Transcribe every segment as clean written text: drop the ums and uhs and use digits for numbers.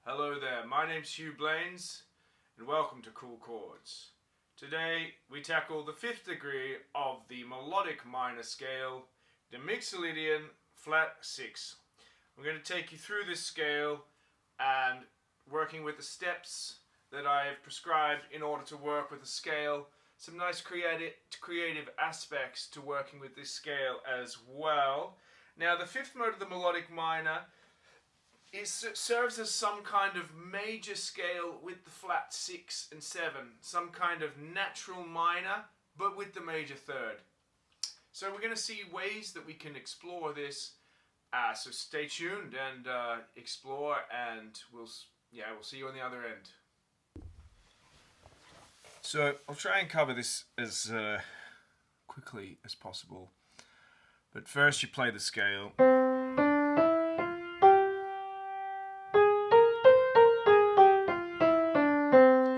Hello there, my name's Hugh Blaines and welcome to Kool KordZ. Today we tackle the 5th degree of the Melodic Minor scale, the Mixolydian flat 6. I'm going to take you through this scale and working with the steps that I have prescribed in order to work with the scale. Some nice creative aspects to working with this scale as well. Now the 5th mode of the Melodic Minor serves as some kind of major scale with the flat 6 and 7, some kind of natural minor but with the major 3rd. So we're going to see ways that we can explore this, so stay tuned and explore, and we'll see you on the other end. So I'll try and cover this as quickly as possible, but first you play the scale.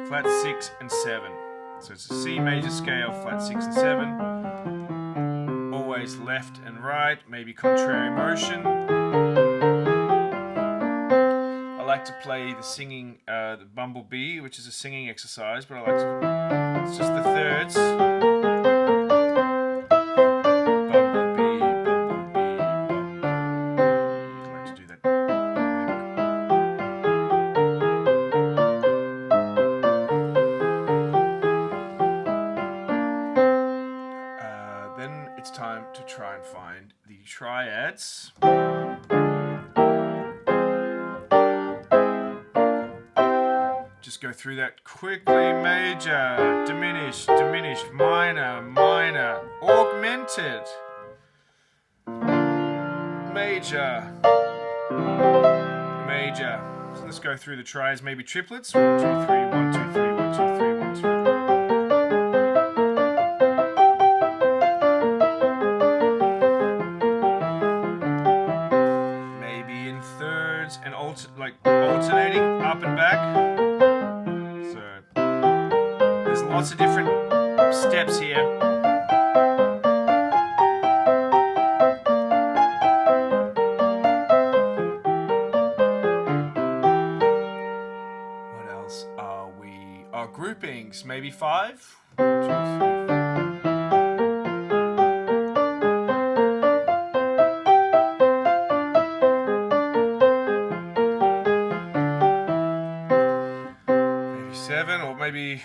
Flat 6 and 7. So it's a C major scale, flat 6 and 7. Always left and right, maybe contrary motion. I like to play the singing, the bumblebee, which is a singing exercise, but I like to, it's just the thirds. Bumblebee, bumblebee, bumblebee. I like to do that. Then it's time to try and find the triads. Just go through that quickly. Major, diminished, diminished, minor, minor, augmented, major, major. So let's go through the triads, maybe triplets. 1, 2, 3, 1, 2, 3, 1, 2, 3, 1, 2, 3. And alternating up and back. So there's lots of different steps here. What else are we? Our groupings, maybe 5. 1, 2, 3, 4. Or maybe,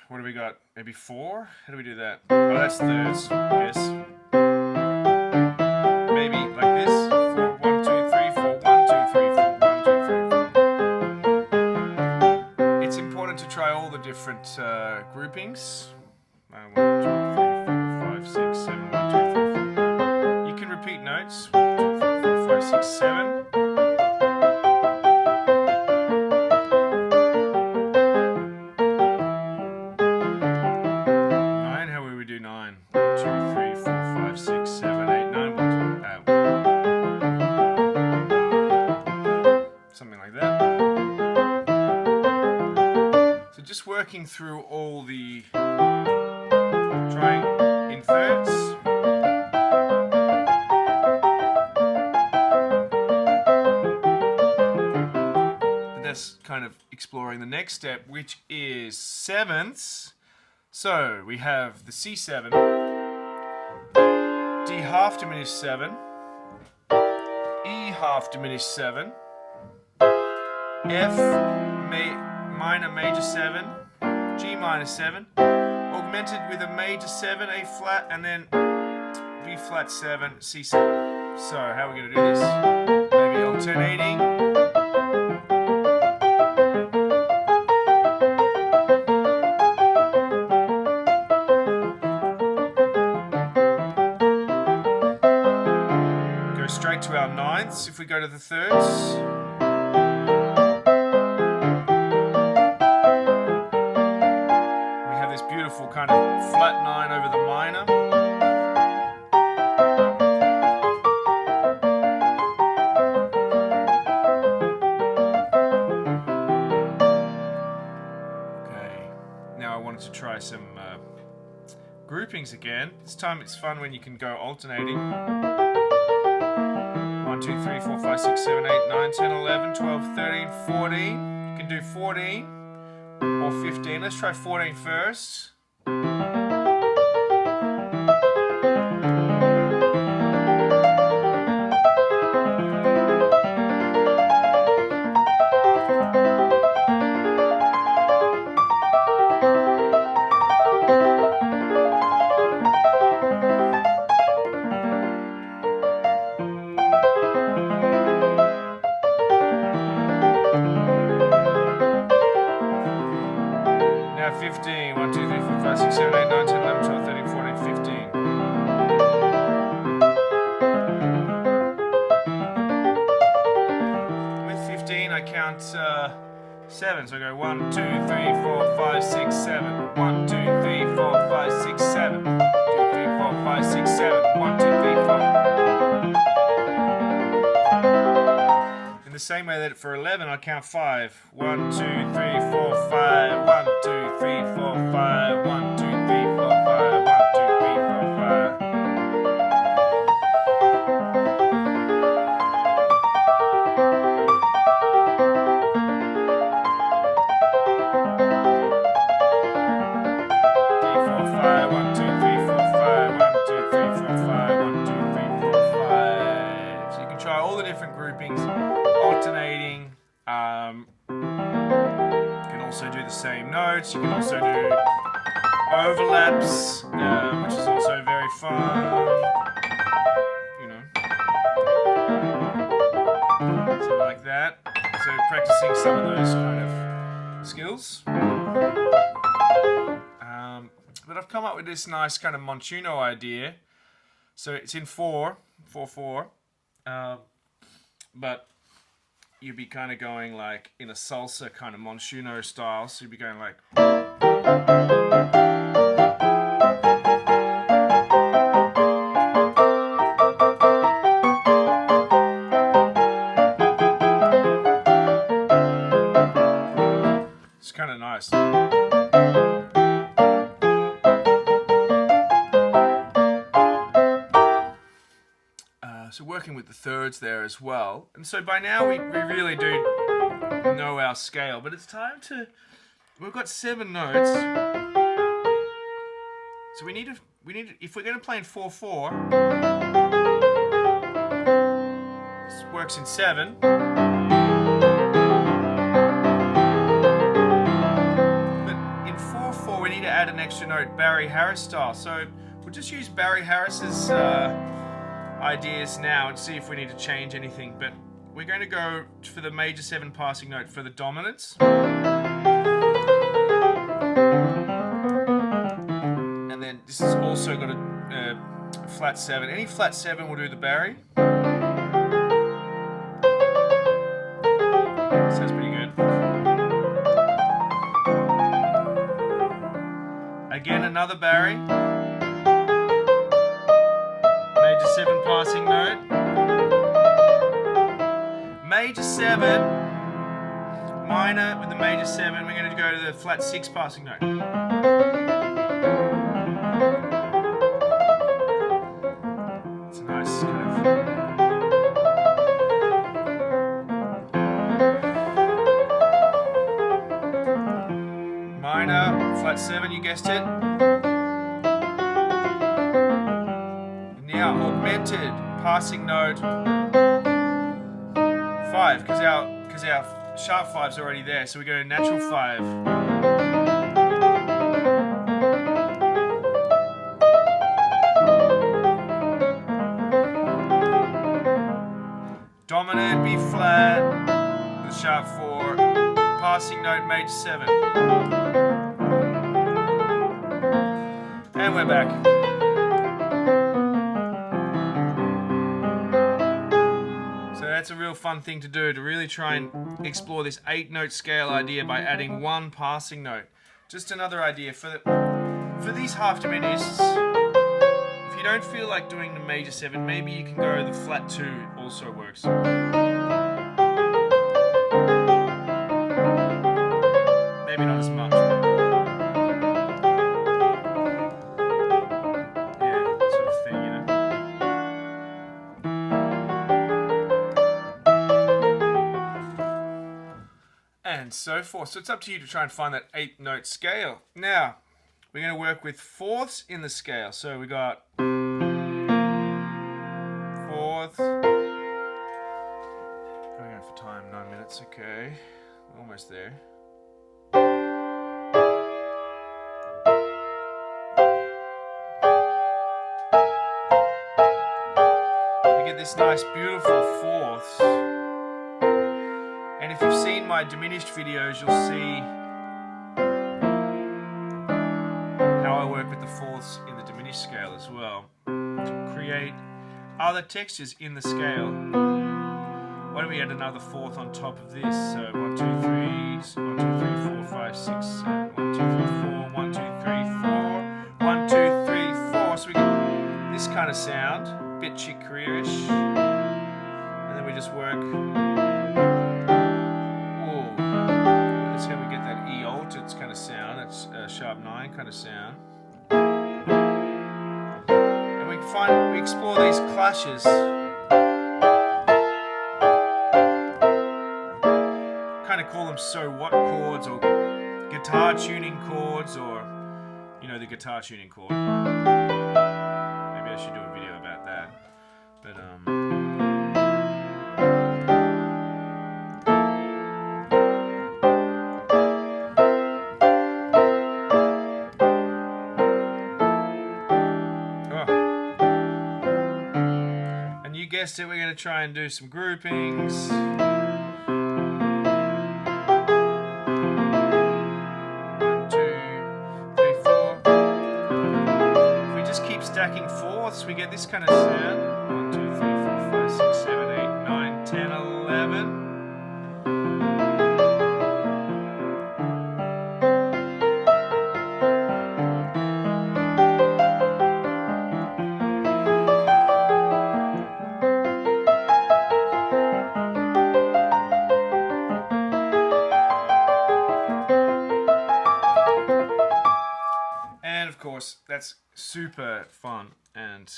what do we got? Maybe 4? How do we do that? Oh, that's thirds, I guess. Maybe like this. 4, 1, 2, 3, 4, 1, 2, 3, 4, 1, 2, 3, 4. It's important to try all the different groupings. 1, 2, 3, 4, 5, 6, 7, 1, 2, 3, 4. You can repeat notes. 1, 2, 3, 4, 5, 6, 7. Something like that. So just working through all the trying in thirds. But that's kind of exploring the next step, which is sevenths. So we have the C7, D half diminished 7, E half diminished 7, F minor major 7, G minor 7, augmented with a major 7, A flat, and then B flat 7, C7. So how are we going to do this? Maybe alternating. Go straight to our ninths if we go to the thirds. Beautiful kind of flat 9 over the minor. Okay, now I wanted to try some groupings again. This time it's fun when you can go alternating. 1, 2, 3, 4, 5, 6, 7, 8, 9, 10, 11, 12, 13, 14. You can do 14 or 15. Let's try 14 first. Now 15. 1, 2, 3, 4, 5, 6, 7, 8, 9, 10, 11, 12, 13, 14, 15. With 15, I count 7. So I go 1, 2, 3, 4, 5, 6, 7. 1, 2, 3, 4, 5, 6, 7. 1, 2, 3, 4, 5, 6, 7. 1, 2, 3, 4. In the same way that for 11, I count 5. 1, 2, 3, 4, 5. 1, 2, 3, 4, 5. 1, 2, 3, 4, 5. 1, 2, 3, 4, 5. Different groupings, alternating. You can also do the same notes. You can also do overlaps, which is also very fun. You know, something like that. So practicing some of those kind of skills. But I've come up with this nice kind of montuno idea. So it's in 4/4. But you'd be kind of going like in a salsa kind of montuno style. So you'd be going like. It's kind of nice. So working with the thirds there as well. And so by now we really do know our scale, but it's time to, we've got 7 notes. So we need to, if we're going to play in 4/4, this works in 7. But in 4/4 we need to add an extra note, Barry Harris style. So we'll just use Barry Harris's ideas now and see if we need to change anything. But we're going to go for the major 7 passing note for the dominance. And then this has also got a flat 7. Any flat 7 will do the Barry. Sounds pretty good. Again, another Barry. Major 7 passing note. Major 7, minor with the major 7, we're going to go to the flat 6 passing note. It's a nice kind of. Minor, flat 7, you guessed it. Now, augmented passing note 5, because our sharp 5's already there, so we go to natural 5. Dominant B flat with sharp 4, passing note major 7. And we're back. That's a real fun thing to do, to really try and explore this 8-note scale idea by adding 1 passing note. Just another idea for these half diminished. If you don't feel like doing the major 7, maybe you can go the flat 2, also works. Maybe not as much. and so forth. So it's up to you to try and find that 8-note scale. Now, we're going to work with fourths in the scale. So we got fourth. How are we going for time? 9 minutes. Okay, we're almost there. We get this nice, beautiful fourths. And if you've seen my diminished videos, you'll see how I work with the fourths in the diminished scale as well to create other textures in the scale. Why don't we add another fourth on top of this? So 1, 2, 3, 1, 2, 3, 4, 5, 6, 7, 1, 2, 3, 4, 1, 2, 3, 4, 1, 2, 3, 4. So we get this kind of sound, a bit Chick Corea-ish. And then we just work. That's how we get that E altered kind of sound. That's sharp 9 kind of sound. And we explore these clashes. Kind of call them so what chords, or guitar tuning chords, or you know, the guitar tuning chord. Maybe I should do a video about that. But and you guessed it, we're going to try and do some groupings. Stacking fourths, we get this kind of sound. 1, 2, 3, 4, 5, 6, 7, 8, 9, 10, 11. And of course, that's super fun and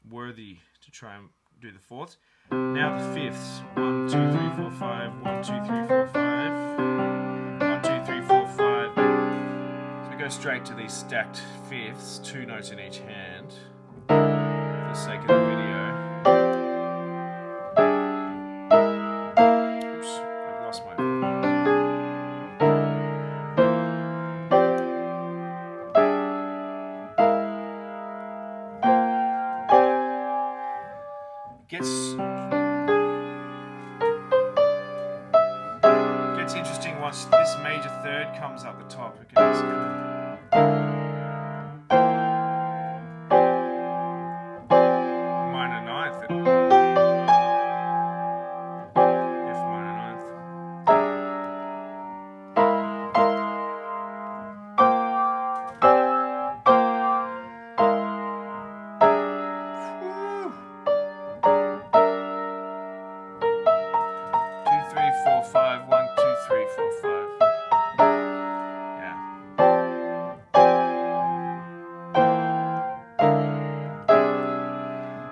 worthy to try and do the fourths. Now the fifths. 1, 2, 3, 4, 5. 1, 2, 3, 4, 5. 1, 2, 3, 4, 5. So we go straight to these stacked fifths, 2 notes in each hand, for the sake of the video. Oops, I've lost my voice. Gets interesting once this major third comes up the top. We can just minor ninth, F minor ninth.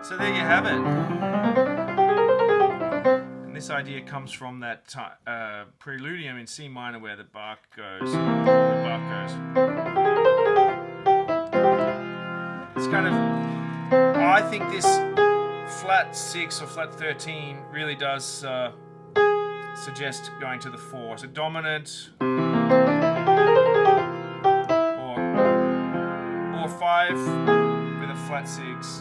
So there you have it. And this idea comes from that preludium in C minor where the bark goes. It's kind of, I think this flat 6 or flat 13 really does suggest going to the 4. So dominant or 5 with a flat 6.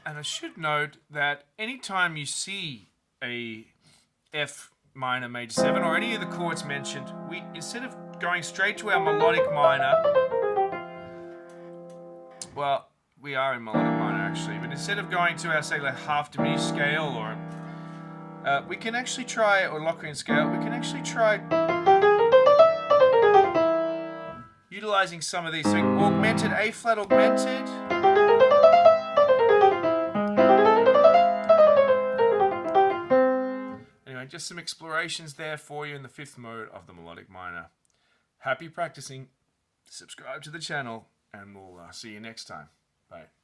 And I should note that anytime you see a F minor major 7 or any of the chords mentioned, we, instead of going straight to our melodic minor, well, we are in melodic minor actually, but instead of going to our, say, like half diminished scale, or we can actually try, or Locrian scale, we can actually try utilizing some of these. So augmented, A flat augmented. Anyway, just some explorations there for you in the 5th mode of the melodic minor. Happy practicing. Subscribe to the channel, and we'll see you next time. Bye.